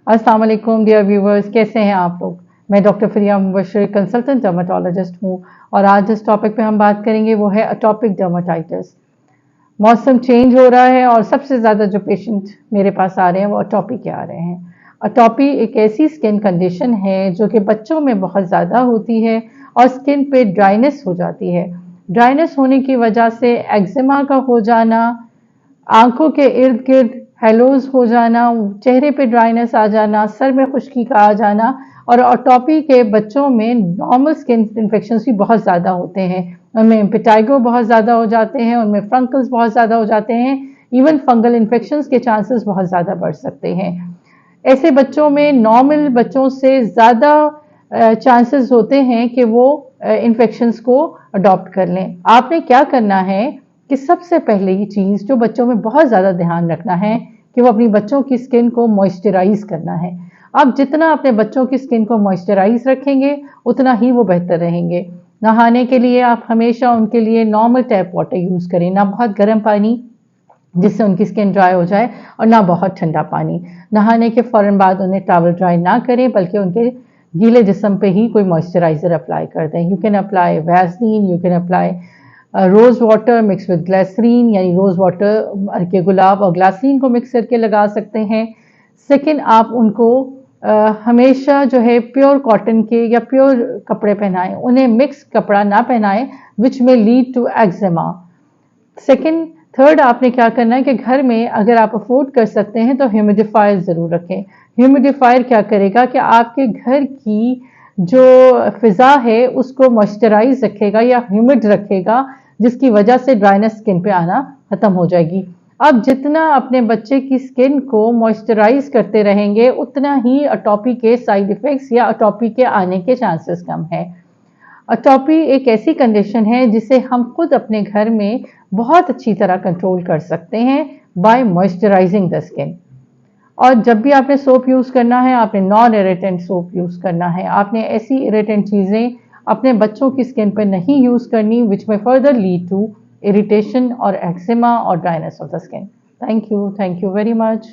अस्सलाम वालेकुम dear viewers, कैसे हैं आप लोग। मैं डॉक्टर फरिया मुबशर, कंसल्टेंट डर्माटोलॉजिस्ट हूँ और आज जिस टॉपिक पे हम बात करेंगे वो है अटोपिक डर्माटाइटिस। मौसम चेंज हो रहा है और सबसे ज़्यादा जो पेशेंट मेरे पास आ रहे हैं वो अटोपी के आ रहे हैं। अटोपी एक ऐसी स्किन कंडीशन है जो कि बच्चों में बहुत ज़्यादा होती है और स्किन पे ड्राइनेस हो जाती है। ड्राइनेस होने की वजह से एक्जिमा का हो जाना, आंखों के इर्द गिर्द हेलोज हो जाना, चेहरे पे ड्राइनेस आ जाना, सर में खुश्की का आ जाना और अटोपी के बच्चों में नॉर्मल स्किन इन्फेक्शंस भी बहुत ज़्यादा होते हैं। उनमें इम्पेटाइगो बहुत ज़्यादा हो जाते हैं, उनमें फ्रंकल्स बहुत ज़्यादा हो जाते हैं, इवन फंगल इन्फेक्शंस के चांसेस बहुत ज़्यादा बढ़ सकते हैं। ऐसे बच्चों में नॉर्मल बच्चों से ज़्यादा चांसेस होते हैं कि वो इन्फेक्शंस को अडॉप्ट कर लें। आपने क्या करना है कि सबसे पहले ये चीज़ जो बच्चों में बहुत ज़्यादा ध्यान रखना है कि वो अपनी बच्चों की स्किन को मॉइस्चराइज करना है। आप जितना अपने बच्चों की स्किन को मॉइस्चराइज रखेंगे उतना ही वो बेहतर रहेंगे। नहाने के लिए आप हमेशा उनके लिए नॉर्मल टैप वाटर यूज़ करें, ना बहुत गर्म पानी जिससे उनकी स्किन ड्राई हो जाए और ना बहुत ठंडा पानी। नहाने के फ़ौरन बाद उन्हें टॉवल ड्राई ना करें बल्कि उनके गीले जिस्म पे ही कोई मॉइस्चराइज़र अप्लाई कर दें। You can apply Vaseline, you can apply rose water mix with glycerin, यानी रोज़ वाटर के गुलाब और ग्लिसरीन को मिक्स करके लगा सकते हैं। सेकंड, आप उनको हमेशा जो है प्योर कॉटन के या प्योर कपड़े पहनाएं, उन्हें मिक्स कपड़ा ना पहनाएं विच में lead to eczema. Second, third, आपने क्या करना है कि घर में अगर आप अफोर्ड कर सकते हैं तो ह्यूमिडिफायर ज़रूर रखें। ह्यूमिडिफायर क्या करेगा कि आपके घर की जो फ़िज़ा है उसको मॉइस्चराइज रखेगा या ह्यूमिड रखेगा, जिसकी वजह से ड्राइनेस स्किन पे आना ख़त्म हो जाएगी। अब जितना अपने बच्चे की स्किन को मॉइस्चराइज करते रहेंगे उतना ही अटोपी के साइड इफ़ेक्ट्स या अटोपी के आने के चांसेस कम है। अटोपी एक ऐसी कंडीशन है जिसे हम खुद अपने घर में बहुत अच्छी तरह कंट्रोल कर सकते हैं बाय मॉइस्चराइजिंग द स्किन। और जब भी आपने सोप यूज़ करना है, आपने नॉन इरिटेंट सोप यूज़ करना है। आपने ऐसी इरिटेंट चीज़ें अपने बच्चों की स्किन पर नहीं यूज़ करनी विच में फर्दर लीड टू इरिटेशन और एक्जिमा और dryness of the skin. Thank you very much.